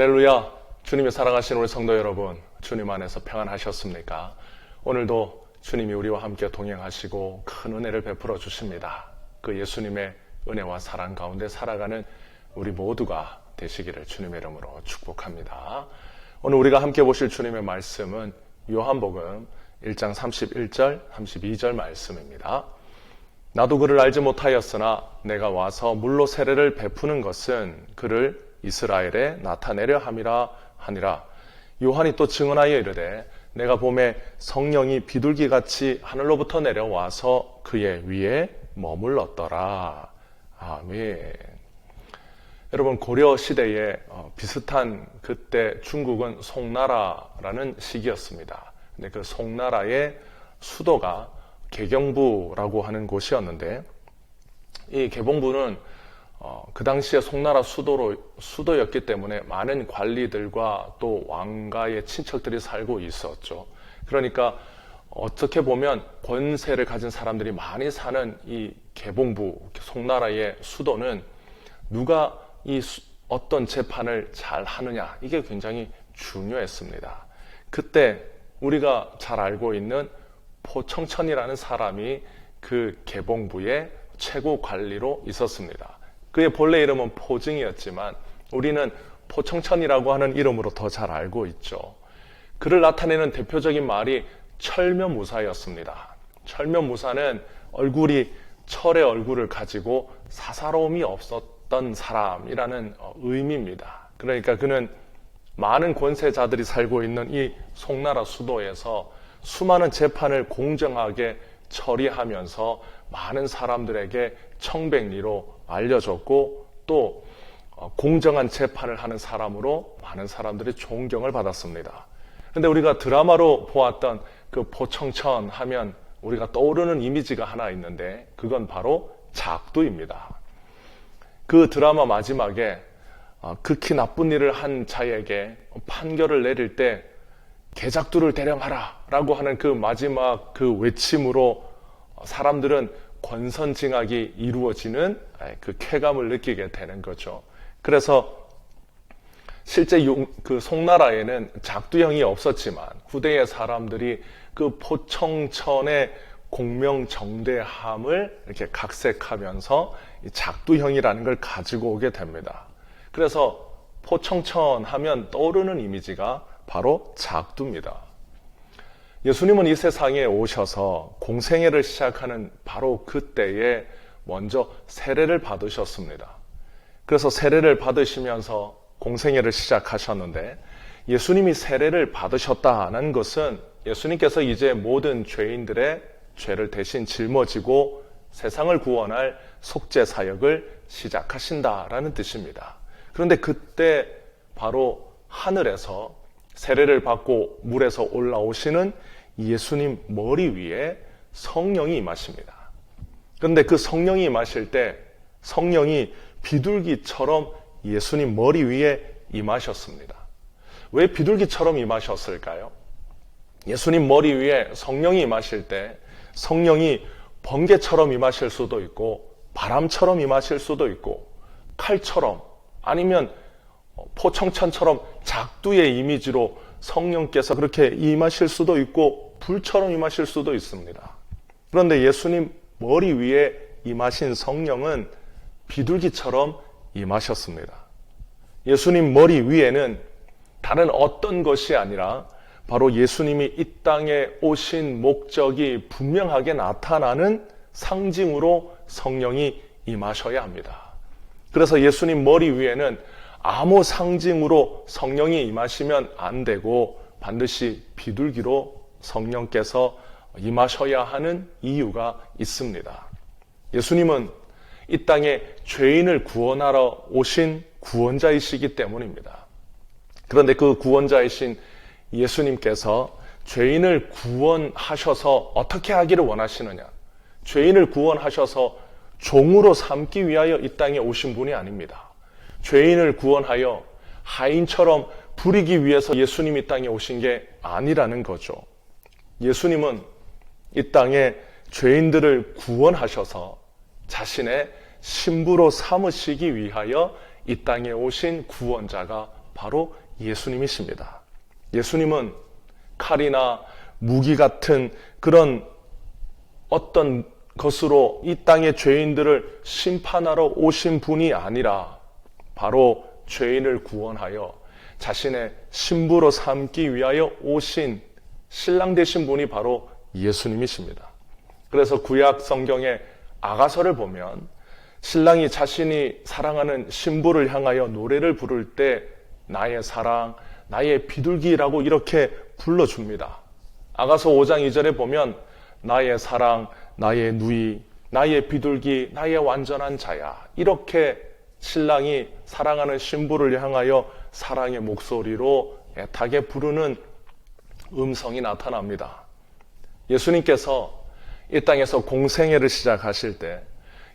할렐루야. 주님이 사랑하시는 우리 성도 여러분, 주님 안에서 평안하셨습니까? 오늘도 주님이 우리와 함께 동행하시고 큰 은혜를 베풀어 주십니다. 그 예수님의 은혜와 사랑 가운데 살아가는 우리 모두가 되시기를 주님의 이름으로 축복합니다. 오늘 우리가 함께 보실 주님의 말씀은 요한복음 1장 31절, 32절 말씀입니다. 나도 그를 알지 못하였으나 내가 와서 물로 세례를 베푸는 것은 그를 이스라엘에 나타내려 함이라 하니라. 요한이 또 증언하여 이르되 내가 보매 성령이 비둘기같이 하늘로부터 내려와서 그의 위에 머물렀더라. 아멘. 여러분, 고려 시대에 비슷한 그때 중국은 송나라라는 시기였습니다. 근데 그 송나라의 수도가 개경부라고 하는 곳이었는데, 이 개봉부는 그 당시에 송나라 수도였기 때문에 많은 관리들과 또 왕가의 친척들이 살고 있었죠. 그러니까 어떻게 보면 권세를 가진 사람들이 많이 사는 이 개봉부, 송나라의 수도는 누가 어떤 재판을 잘 하느냐, 이게 굉장히 중요했습니다. 그때 우리가 잘 알고 있는 포청천이라는 사람이 그 개봉부의 최고 관리로 있었습니다. 그의 본래 이름은 포증이었지만 우리는 포청천이라고 하는 이름으로 더 잘 알고 있죠. 그를 나타내는 대표적인 말이 철면무사였습니다. 철면무사는 철의 얼굴을 가지고 사사로움이 없었던 사람이라는 의미입니다. 그러니까 그는 많은 권세자들이 살고 있는 이 송나라 수도에서 수많은 재판을 공정하게 처리하면서 많은 사람들에게 청백리로 알려졌고, 또 공정한 재판을 하는 사람으로 많은 사람들이 존경을 받았습니다. 그런데 우리가 드라마로 보았던 그 포청천 하면 우리가 떠오르는 이미지가 하나 있는데, 그건 바로 작두입니다. 그 드라마 마지막에 극히 나쁜 일을 한 자에게 판결을 내릴 때 개작두를 대령하라 라고 하는 그 마지막 그 외침으로 사람들은 권선징악이 이루어지는 그 쾌감을 느끼게 되는 거죠. 그래서 실제 그 송나라에는 작두형이 없었지만 후대의 사람들이 그 포청천의 공명정대함을 이렇게 각색하면서 작두형이라는 걸 가지고 오게 됩니다. 그래서 포청천 하면 떠오르는 이미지가 바로 작두입니다. 예수님은 이 세상에 오셔서 공생애를 시작하는 바로 그때에 먼저 세례를 받으셨습니다. 그래서 세례를 받으시면서 공생애를 시작하셨는데, 예수님이 세례를 받으셨다는 것은 예수님께서 이제 모든 죄인들의 죄를 대신 짊어지고 세상을 구원할 속죄 사역을 시작하신다라는 뜻입니다. 그런데 그때 바로 하늘에서 세례를 받고 물에서 올라오시는 예수님 머리 위에 성령이 임하십니다. 그런데 그 성령이 임하실 때 성령이 비둘기처럼 예수님 머리 위에 임하셨습니다. 왜 비둘기처럼 임하셨을까요? 예수님 머리 위에 성령이 임하실 때 성령이 번개처럼 임하실 수도 있고, 바람처럼 임하실 수도 있고, 칼처럼, 아니면 포청천처럼 작두의 이미지로 성령께서 그렇게 임하실 수도 있고, 불처럼 임하실 수도 있습니다. 그런데 예수님 머리 위에 임하신 성령은 비둘기처럼 임하셨습니다. 예수님 머리 위에는 다른 어떤 것이 아니라 바로 예수님이 이 땅에 오신 목적이 분명하게 나타나는 상징으로 성령이 임하셔야 합니다. 그래서 예수님 머리 위에는 아무 상징으로 성령이 임하시면 안 되고 반드시 비둘기로 성령께서 임하셔야 하는 이유가 있습니다. 예수님은 이 땅에 죄인을 구원하러 오신 구원자이시기 때문입니다. 그런데 그 구원자이신 예수님께서 죄인을 구원하셔서 어떻게 하기를 원하시느냐? 죄인을 구원하셔서 종으로 삼기 위하여 이 땅에 오신 분이 아닙니다. 죄인을 구원하여 하인처럼 부리기 위해서 예수님이 이 땅에 오신 게 아니라는 거죠. 예수님은 이 땅에 죄인들을 구원하셔서 자신의 신부로 삼으시기 위하여 이 땅에 오신 구원자가 바로 예수님이십니다. 예수님은 칼이나 무기 같은 그런 어떤 것으로 이 땅의 죄인들을 심판하러 오신 분이 아니라 바로 죄인을 구원하여 자신의 신부로 삼기 위하여 오신 신랑 되신 분이 바로 예수님이십니다. 그래서 구약 성경의 아가서를 보면 신랑이 자신이 사랑하는 신부를 향하여 노래를 부를 때 나의 사랑, 나의 비둘기라고 이렇게 불러줍니다. 아가서 5장 2절에 보면 나의 사랑, 나의 누이, 나의 비둘기, 나의 완전한 자야. 이렇게 신랑이 사랑하는 신부를 향하여 사랑의 목소리로 애타게 부르는 음성이 나타납니다. 예수님께서 이 땅에서 공생애를 시작하실 때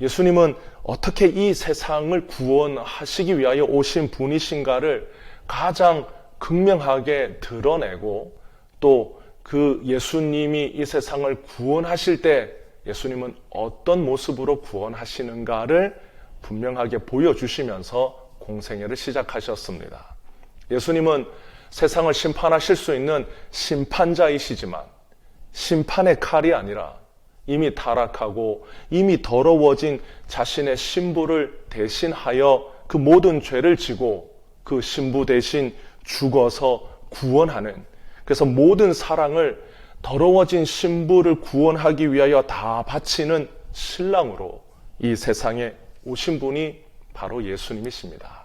예수님은 어떻게 이 세상을 구원하시기 위하여 오신 분이신가를 가장 극명하게 드러내고 또 그 예수님이 이 세상을 구원하실 때 예수님은 어떤 모습으로 구원하시는가를 분명하게 보여주시면서 공생애를 시작하셨습니다. 예수님은 세상을 심판하실 수 있는 심판자이시지만 심판의 칼이 아니라 이미 타락하고 이미 더러워진 자신의 신부를 대신하여 그 모든 죄를 지고 그 신부 대신 죽어서 구원하는, 그래서 모든 사랑을 더러워진 신부를 구원하기 위하여 다 바치는 신랑으로 이 세상에 오신 분이 바로 예수님이십니다.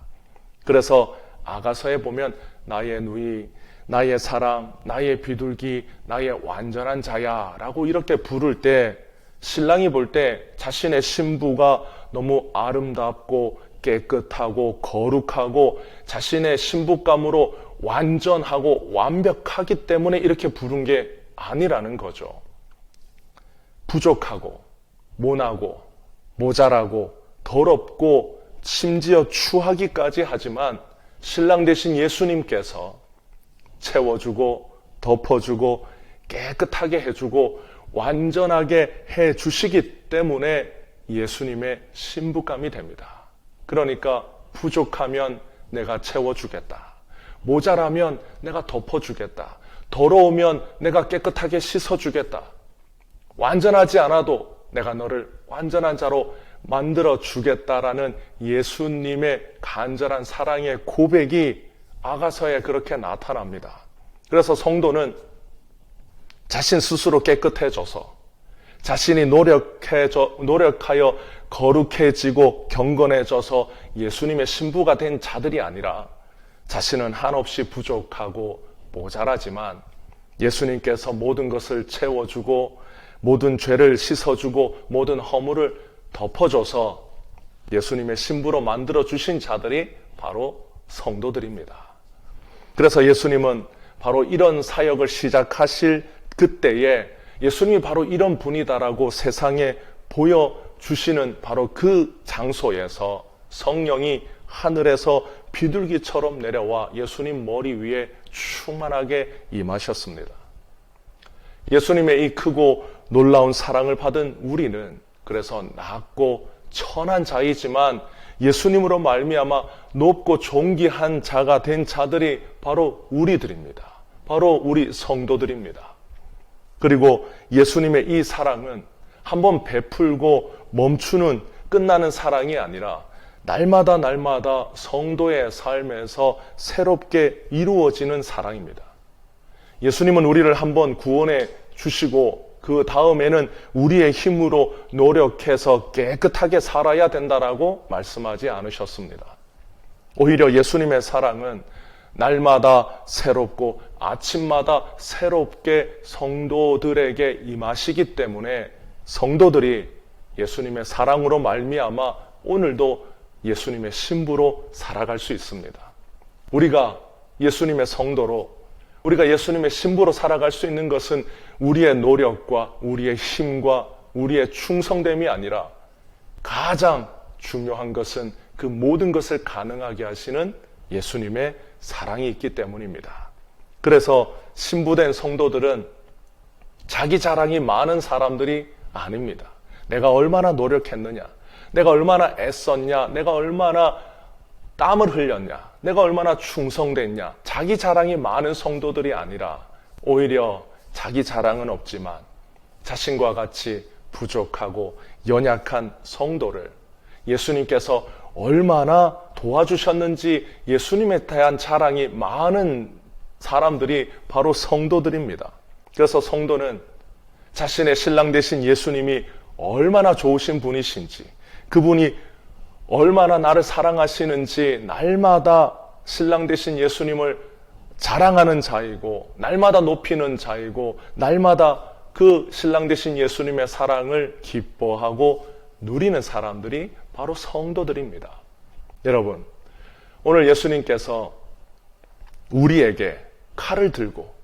그래서 아가서에 보면 나의 누이, 나의 사랑, 나의 비둘기, 나의 완전한 자야 라고 이렇게 부를 때 신랑이 볼 때 자신의 신부가 너무 아름답고 깨끗하고 거룩하고 자신의 신부감으로 완전하고 완벽하기 때문에 이렇게 부른 게 아니라는 거죠. 부족하고 모나고 모자라고 더럽고 심지어 추하기까지 하지만 신랑 되신 예수님께서 채워주고 덮어주고 깨끗하게 해주고 완전하게 해주시기 때문에 예수님의 신부감이 됩니다. 그러니까 부족하면 내가 채워주겠다. 모자라면 내가 덮어주겠다. 더러우면 내가 깨끗하게 씻어주겠다. 완전하지 않아도 내가 너를 완전한 자로 만들어주겠다라는 예수님의 간절한 사랑의 고백이 아가서에 그렇게 나타납니다. 그래서 성도는 자신 스스로 깨끗해져서 자신이 노력하여 거룩해지고 경건해져서 예수님의 신부가 된 자들이 아니라 자신은 한없이 부족하고 모자라지만 예수님께서 모든 것을 채워주고 모든 죄를 씻어주고 모든 허물을 덮어줘서 예수님의 신부로 만들어주신 자들이 바로 성도들입니다. 그래서 예수님은 바로 이런 사역을 시작하실 그때에 예수님이 바로 이런 분이다라고 세상에 보여주시는 바로 그 장소에서 성령이 하늘에서 비둘기처럼 내려와 예수님 머리 위에 충만하게 임하셨습니다. 예수님의 이 크고 놀라운 사랑을 받은 우리는 그래서 낮고 천한 자이지만 예수님으로 말미암아 높고 존귀한 자가 된 자들이 바로 우리들입니다. 바로 우리 성도들입니다. 그리고 예수님의 이 사랑은 한번 베풀고 멈추는 끝나는 사랑이 아니라 날마다 성도의 삶에서 새롭게 이루어지는 사랑입니다. 예수님은 우리를 한번 구원해 주시고 그 다음에는 우리의 힘으로 노력해서 깨끗하게 살아야 된다라고 말씀하지 않으셨습니다. 오히려 예수님의 사랑은 날마다 새롭고 아침마다 새롭게 성도들에게 임하시기 때문에 성도들이 예수님의 사랑으로 말미암아 오늘도 예수님의 신부로 살아갈 수 있습니다. 우리가 예수님의 성도로, 우리가 예수님의 신부로 살아갈 수 있는 것은 우리의 노력과 우리의 힘과 우리의 충성됨이 아니라 가장 중요한 것은 그 모든 것을 가능하게 하시는 예수님의 사랑이 있기 때문입니다. 그래서 신부된 성도들은 자기 자랑이 많은 사람들이 아닙니다. 내가 얼마나 노력했느냐, 내가 얼마나 애썼냐, 내가 얼마나 땀을 흘렸냐, 내가 얼마나 충성됐냐, 자기 자랑이 많은 성도들이 아니라 오히려 자기 자랑은 없지만 자신과 같이 부족하고 연약한 성도를 예수님께서 얼마나 도와주셨는지 예수님에 대한 자랑이 많은 사람들이 바로 성도들입니다. 그래서 성도는 자신의 신랑 되신 예수님이 얼마나 좋으신 분이신지, 그분이 얼마나 나를 사랑하시는지 날마다 신랑 되신 예수님을 자랑하는 자이고, 날마다 높이는 자이고, 날마다 그 신랑 되신 예수님의 사랑을 기뻐하고 누리는 사람들이 바로 성도들입니다. 여러분, 오늘 예수님께서 우리에게 칼을 들고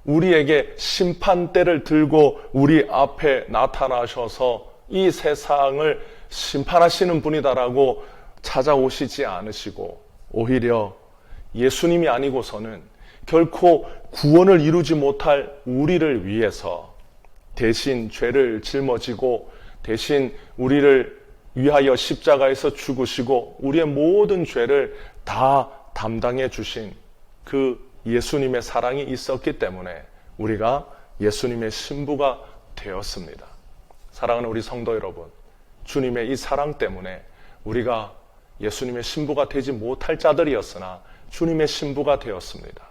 우리에게 심판대를 들고 우리 앞에 나타나셔서 이 세상을 심판하시는 분이다라고 찾아오시지 않으시고, 오히려 예수님이 아니고서는 결코 구원을 이루지 못할 우리를 위해서 대신 죄를 짊어지고 대신 우리를 위하여 십자가에서 죽으시고 우리의 모든 죄를 다 담당해 주신 그 예수님의 사랑이 있었기 때문에 우리가 예수님의 신부가 되었습니다. 사랑하는 우리 성도 여러분, 주님의 이 사랑 때문에 우리가 예수님의 신부가 되지 못할 자들이었으나 주님의 신부가 되었습니다.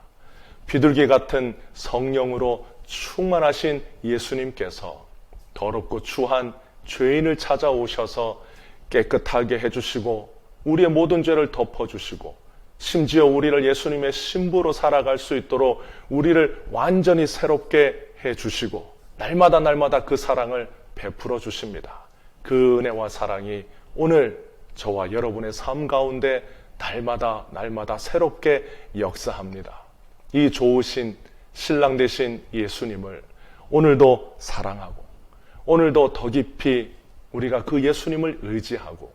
비둘기 같은 성령으로 충만하신 예수님께서 더럽고 추한 죄인을 찾아오셔서 깨끗하게 해주시고 우리의 모든 죄를 덮어주시고 심지어 우리를 예수님의 신부로 살아갈 수 있도록 우리를 완전히 새롭게 해주시고 날마다 그 사랑을 베풀어 주십니다. 그 은혜와 사랑이 오늘 저와 여러분의 삶 가운데 날마다 새롭게 역사합니다. 이 좋으신 신랑 되신 예수님을 오늘도 사랑하고 오늘도 더 깊이 우리가 그 예수님을 의지하고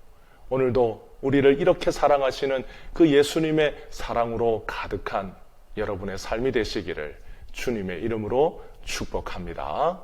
오늘도 우리를 이렇게 사랑하시는 그 예수님의 사랑으로 가득한 여러분의 삶이 되시기를 주님의 이름으로 축복합니다.